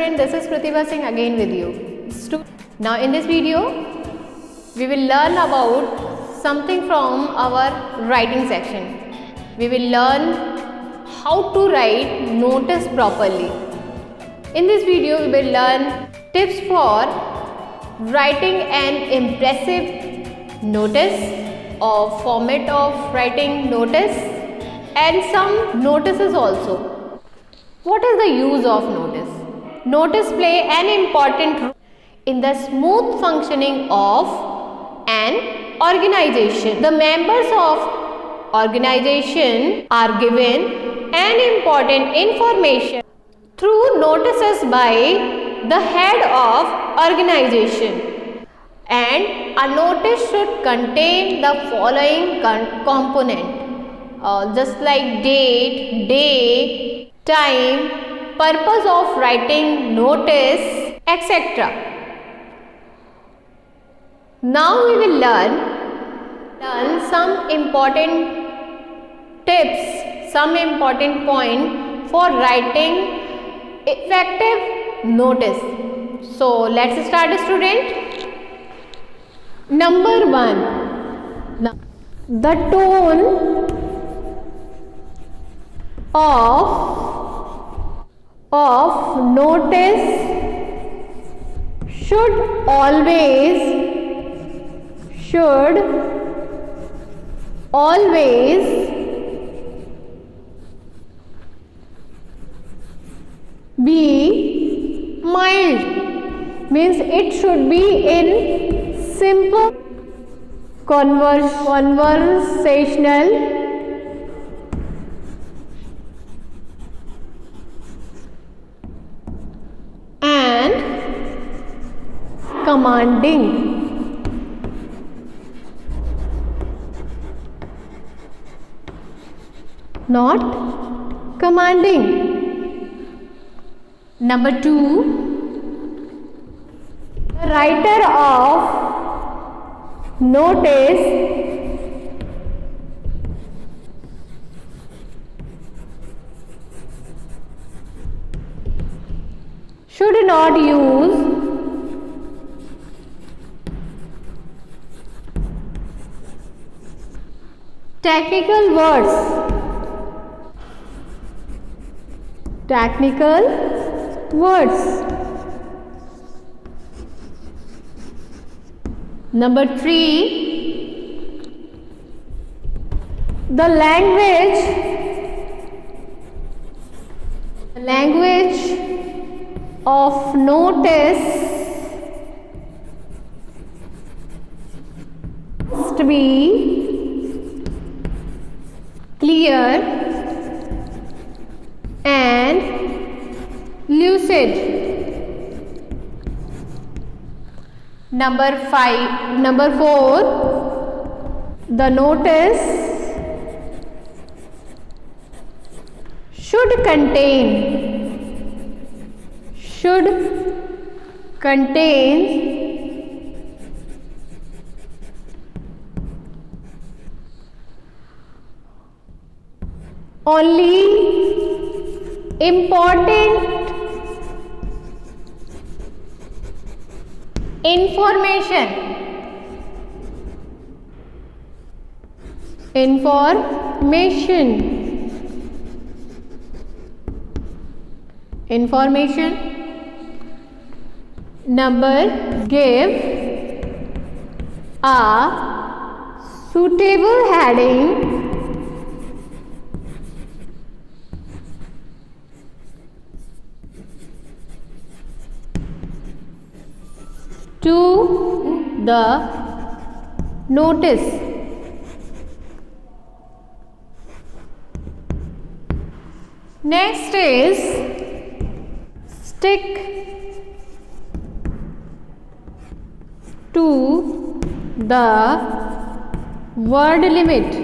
student, this is Pratibha Singh again with you. Now in this video, we will learn about something from our writing section. We will learn how to write notice properly. In this video, we will learn tips for writing an impressive notice or format of writing notice and some notices also. What is the use of notice? Notice play an important role in the smooth functioning of an organization. The members of organization are given an important information through notices by the head of organization, and a notice should contain the following component just like date, day, time, purpose of writing notice, etc. Now we will learn some important tips, some important point for writing effective notice. So let's start, student. Number 1, the tone of notice should always be mild, means it should be in simple conversational and commanding. Not commanding. Number 2, the writer of notice should not use technical words. Number 3, the language of notice must be clear and lucid. Number 4, the notice should contain only important information. Number, give a suitable heading to the notice. Next is stick to the word limit.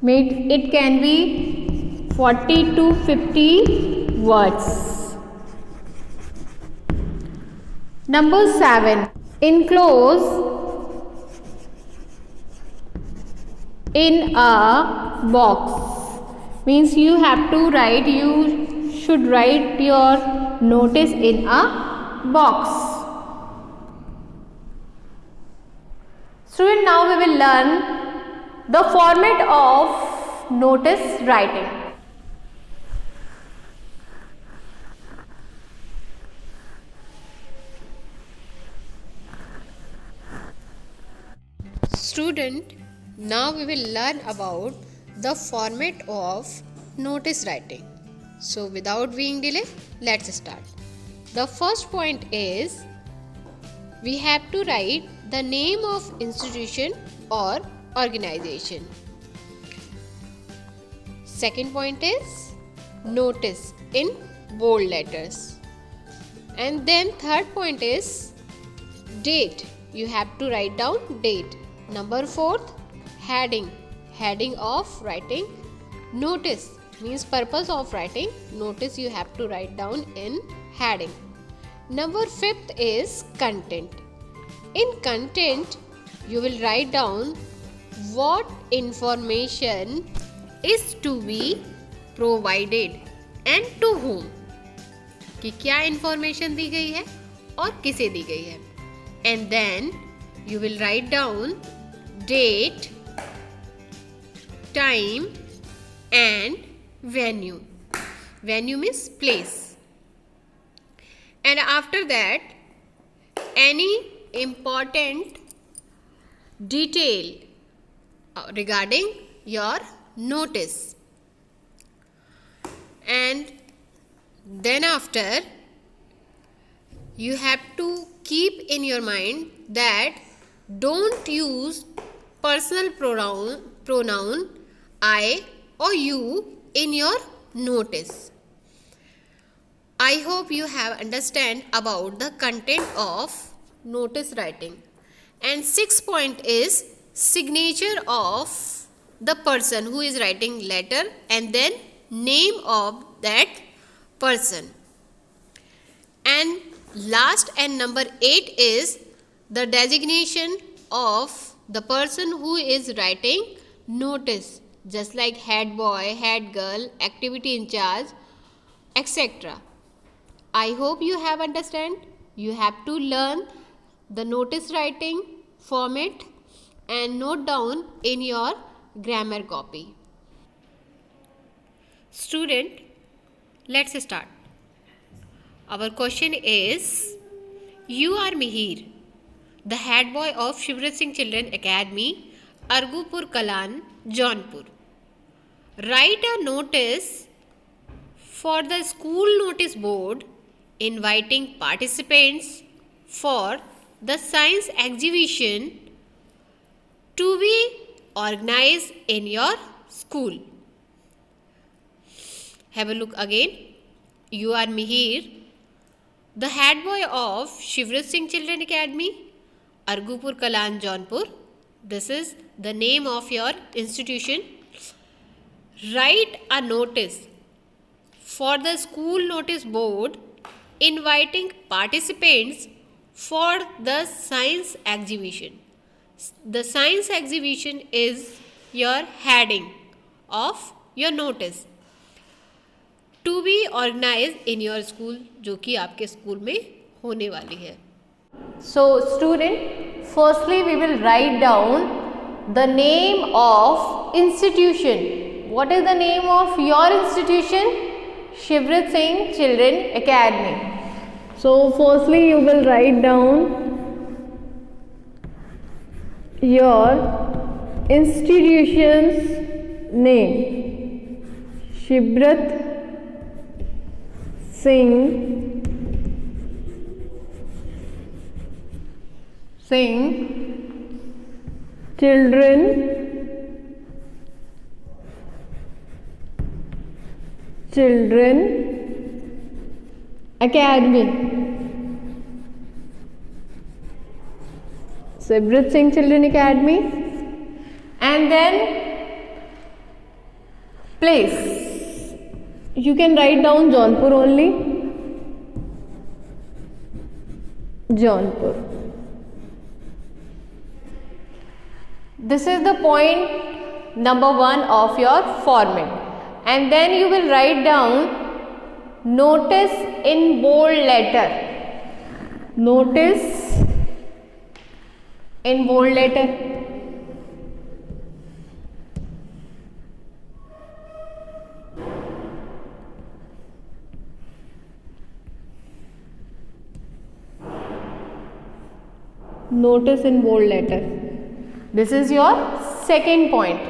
It can be 40 to 50 words. Number 7, enclose in a box. means you have to write, you should write your notice in a box. Student, now we will learn the format of notice writing. Student, now we will learn about the format of notice writing. So without being delay, let's start. The first point is we have to write the name of institution or organization. Second point is notice in bold letters. And then third point is date. You have to write down date. Number fourth, heading. Heading of writing notice means purpose of writing notice, you have to write down in heading. Number fifth is content. In content, you will write down what information is to be provided and to whom. कि क्या information दी गई है और किसे दी गई है. And then you will write down date, time and venue. Venue means place. And after that, any important detail regarding your notice. And then after, you have to keep in your mind that don't use personal pronoun I or you in your notice. I hope you have understand about the content of notice writing. And sixth point is signature of the person who is writing letter and then name of that person. And last and number 8 is the designation of the person who is writing notice, just like head boy, head girl, activity in charge, etc. I hope you have understand. You have to learn the notice writing format and note down in your grammar copy. Student, let's start. Our question is, you are Mihir, the head boy of Shivrat Singh Children Academy, Argupur Kalan, Jaunpur. Write a notice for the school notice board inviting participants for the science exhibition to be organized in your school. Have a look again. You are Mihir, the head boy of Shivrat Singh Children Academy, Argupur Kalan, Jaunpur. This is the name of your institution. Write a notice for the school notice board inviting participants for the science exhibition. The science exhibition is your heading of your notice. To be organized in your school, जो कि आपके school में होने वाली है. So student, firstly we will write down the name of institution. What is the name of your institution? Shivrat Singh Children Academy. So firstly you will write down your institution's name. Shivrat Singh Children Academy. Shivrat Singh Children Academy. And then place. You can write down Jaunpur only. Jaunpur. This is the point number 1 of your format. and then you will write down notice in bold letter. Notice in bold letter. Notice in bold letter. This is your second point.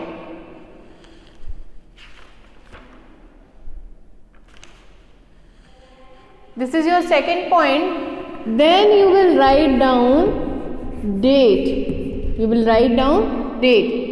This is your second point. Then you will write down date. You will write down date.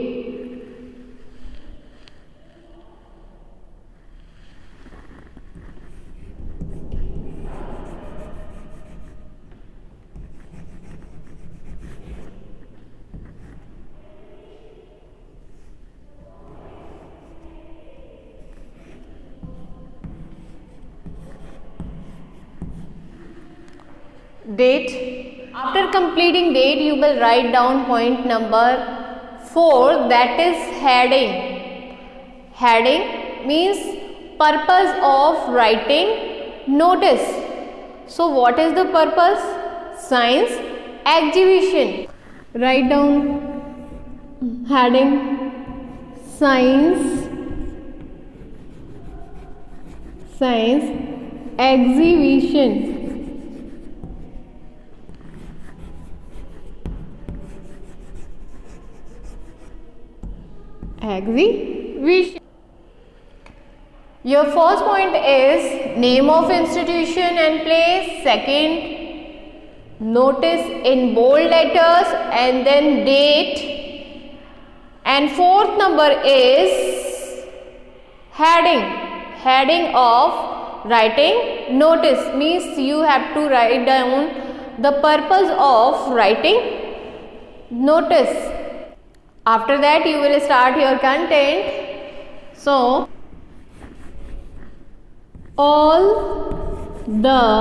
Date. After completing date, you will write down point number 4, that is heading. Heading means purpose of writing notice. So what is the purpose? Science exhibition. Write down heading science exhibition. Exhibition. Your first point is name of institution and place. Second, notice in bold letters, and then date. And fourth number is heading. Heading of writing notice means you have to write down the purpose of writing notice. After that you will start your content. So all the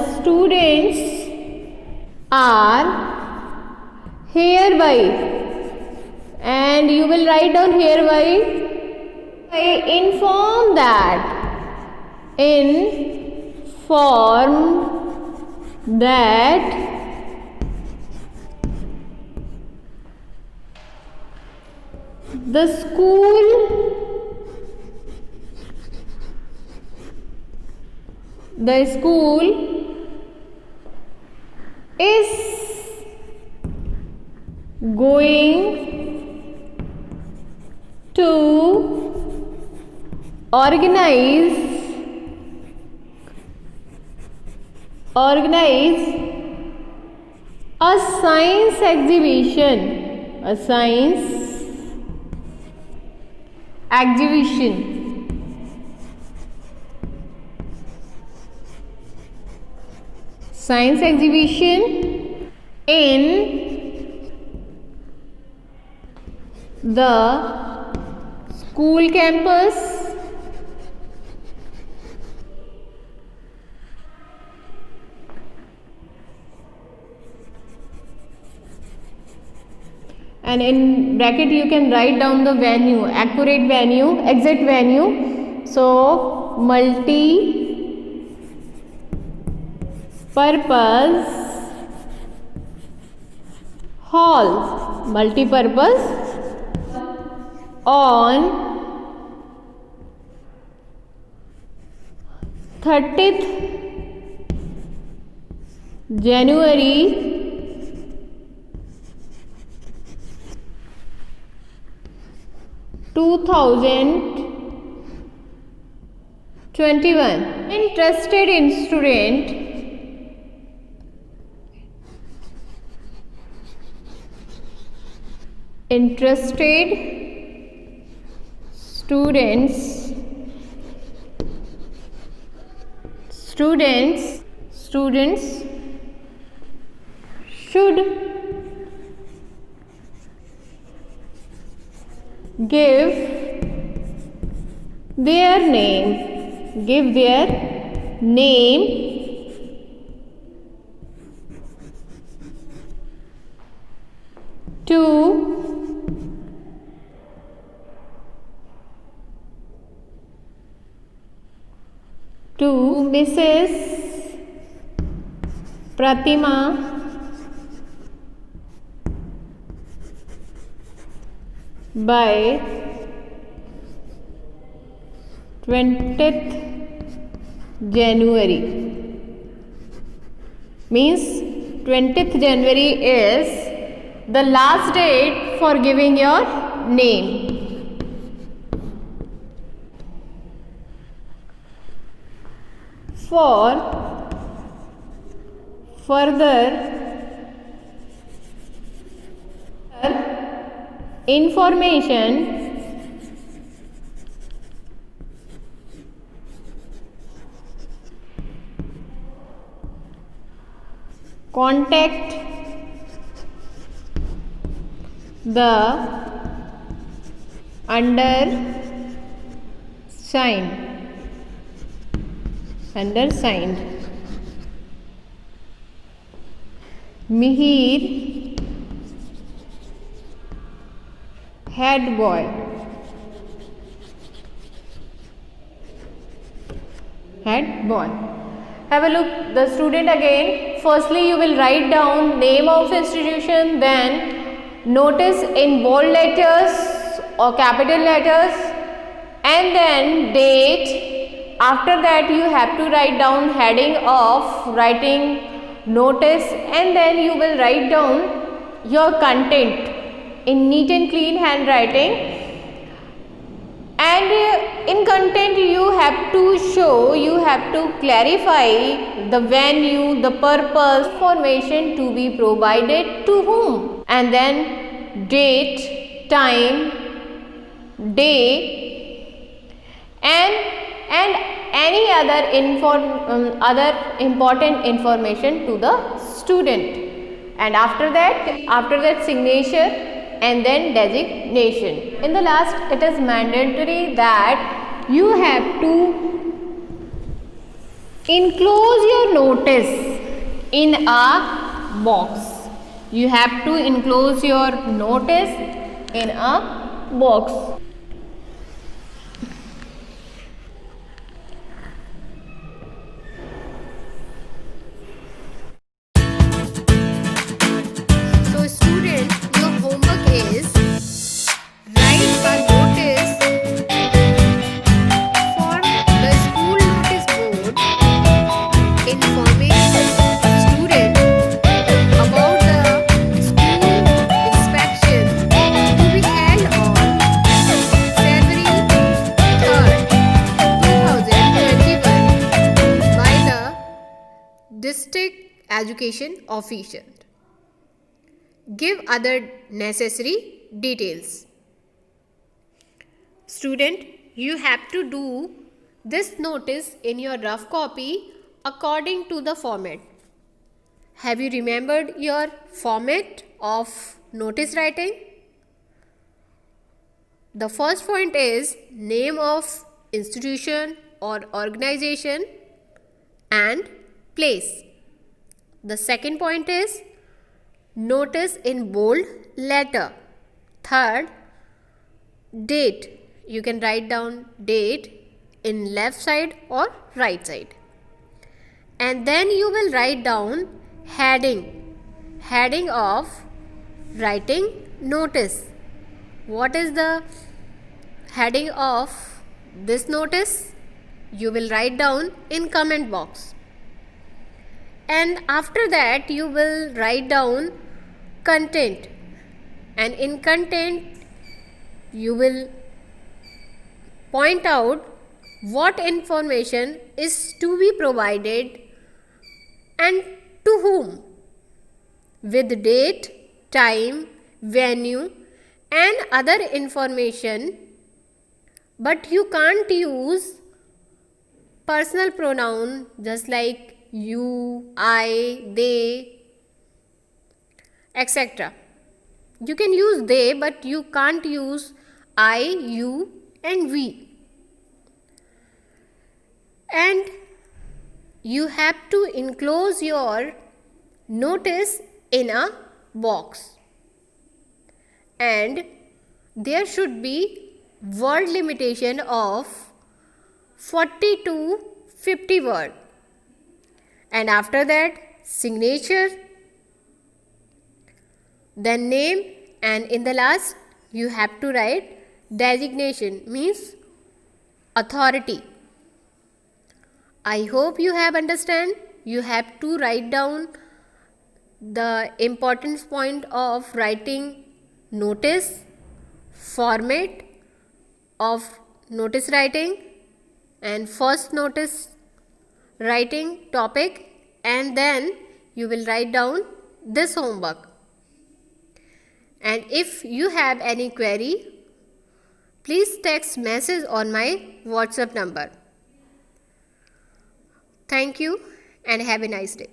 students are hereby, and you will write down hereby. I inform that the school is going to organize a science exhibition. Science exhibition in the school campus and in bracket you can write down the venue, accurate venue, exact venue. So multi-purpose hall, on 30th January 2021. Interested students should give their name to to Mrs. Pratima by 20th January. Means 20th January is the last date for giving your name. For further information, contact the undersigned Mihir, head boy. Have a look the student again. Firstly, you will write down name of institution, then notice in bold letters or capital letters, and then date. After that, you have to write down heading of writing notice, and then you will write down your content in neat and clean handwriting. And in content you have to show, you have to clarify the venue, the purpose, information to be provided to whom, and then date, time, day, and any other important information to the student. And after that signature and then designation. In the last, it is mandatory that you have to enclose your notice in a box. You have to enclose your notice in a box. So student, your homework is write a notice for the school notice board informing student about the school inspection to be held on February 3rd, 2021 by the district education officer. Give other necessary details. Student, you have to do this notice in your rough copy according to the format. Have you remembered your format of notice writing? The first point is name of institution or organization and place. The second point is notice in bold letter. Third, date. You can write down date in left side or right side. And then you will write down heading of writing notice. What is the heading of this notice? You will write down in comment box. And after that you will write down content, and in content you will point out what information is to be provided and to whom, with date, time, venue and other information. But you can't use personal pronoun just like you, I, they, etc. You can use they, but you can't use I, you and we. And you have to enclose your notice in a box. And there should be word limitation of 40 to 50 words. And after that, signature, then name, and in the last you have to write designation, means authority. I hope you have understand. You have to write down the importance point of writing notice, format of notice writing, and first notice writing topic, and then you will write down this homework. And if you have any query, please text message on my WhatsApp number. Thank you and have a nice day.